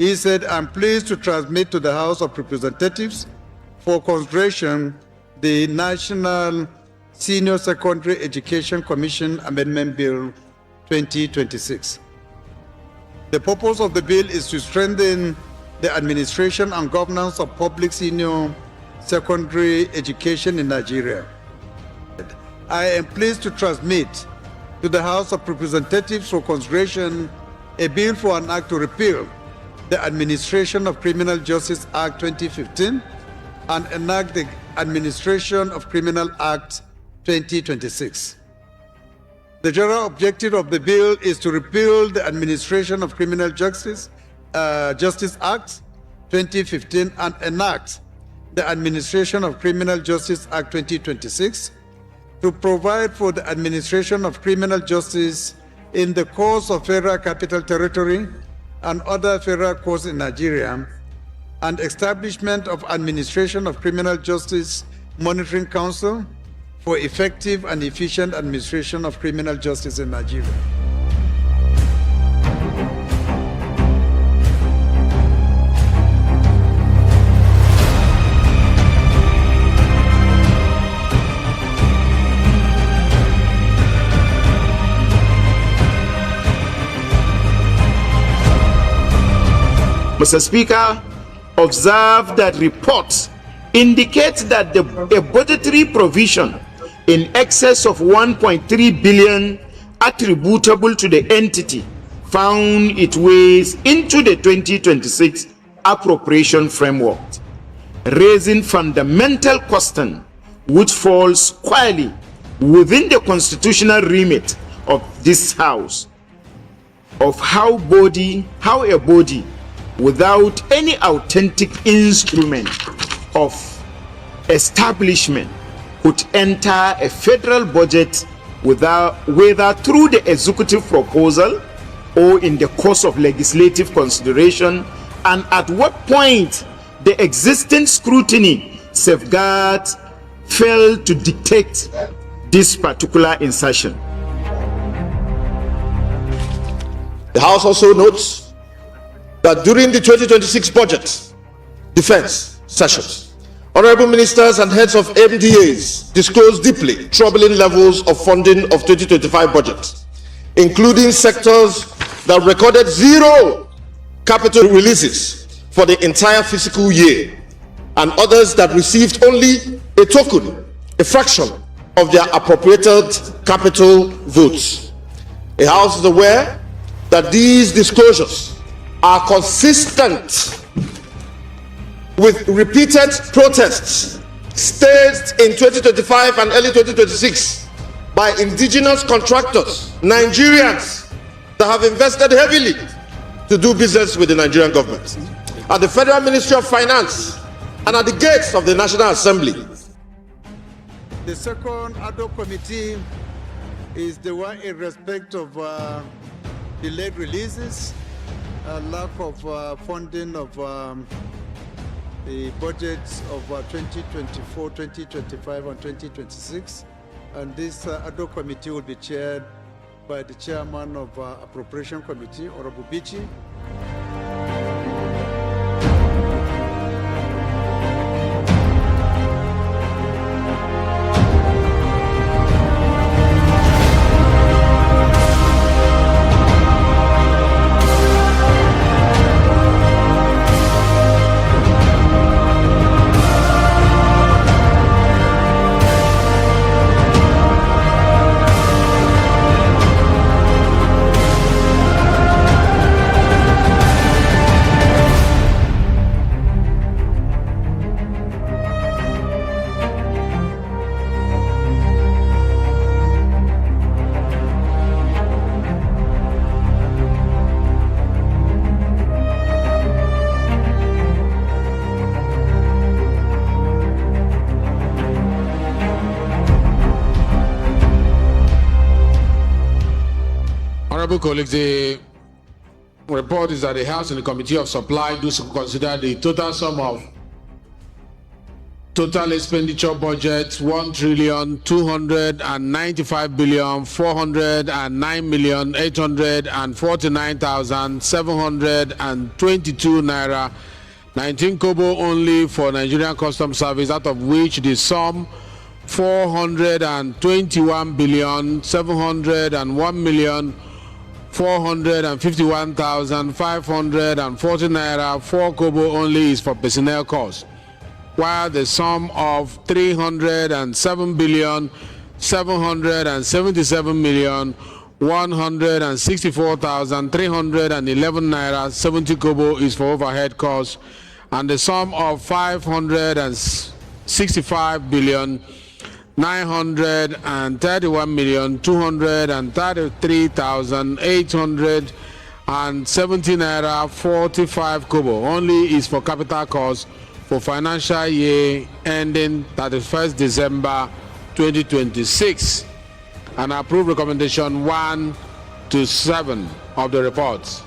He said, I'm pleased to transmit to the House of Representatives for consideration the National Senior Secondary Education Commission Amendment Bill 2026. The purpose of the bill is to strengthen the administration and governance of public senior secondary education in Nigeria. I am pleased to transmit to the House of Representatives for consideration a bill for an act to repeal the Administration of Criminal Justice Act 2015 and enact the Administration of Criminal Act 2026. The general objective of the bill is to repeal the Administration of Criminal Justice Act 2015 and enact the Administration of Criminal Justice Act 2026 to provide for the administration of criminal justice in the courts of Federal Capital Territory and other federal courts in Nigeria, and establishment of Administration of Criminal Justice Monitoring Council for effective and efficient administration of criminal justice in Nigeria. Mr. Speaker, observe that reports indicate that a budgetary provision in excess of 1.3 billion attributable to the entity found its ways into the 2026 appropriation framework, raising fundamental question which falls squarely within the constitutional remit of this House of how a body without any authentic instrument of establishment could enter a federal budget whether through the executive proposal or in the course of legislative consideration, and at what point the existing scrutiny safeguards fail to dictate this particular insertion. The House also notes that during the 2026 budget defense sessions, honorable ministers and heads of MDAs disclosed deeply troubling levels of funding of 2025 budget, including sectors that recorded zero capital releases for the entire fiscal year, and others that received only a token, a fraction of their appropriated capital votes. The House is aware that these disclosures are consistent with repeated protests staged in 2025 and early 2026 by indigenous contractors, Nigerians that have invested heavily to do business with the Nigerian government, at the Federal Ministry of Finance and at the gates of the National Assembly. The second ad hoc committee is the one in respect of delayed releases, lack of funding of the budgets of 2024, 2025, and 2026. And this ad hoc committee will be chaired by the chairman of Appropriation Committee, Honorable Bichi. Honorable colleagues, the report is that the House and the Committee of Supply do consider the total sum of Total expenditure budget 1,295,409,849,722 naira 19 kobo only for Nigerian Customs Service, out of which the sum 421,701,451,540 naira 4 kobo only is for personnel costs, while the sum of 307,777,164,311 naira 70 kobo is for overhead costs, and the sum of 565,931,233,870 naira 45 kobo only is for capital costs for financial year ending 31st December 2026, and approve recommendation 1 to 7 of the reports.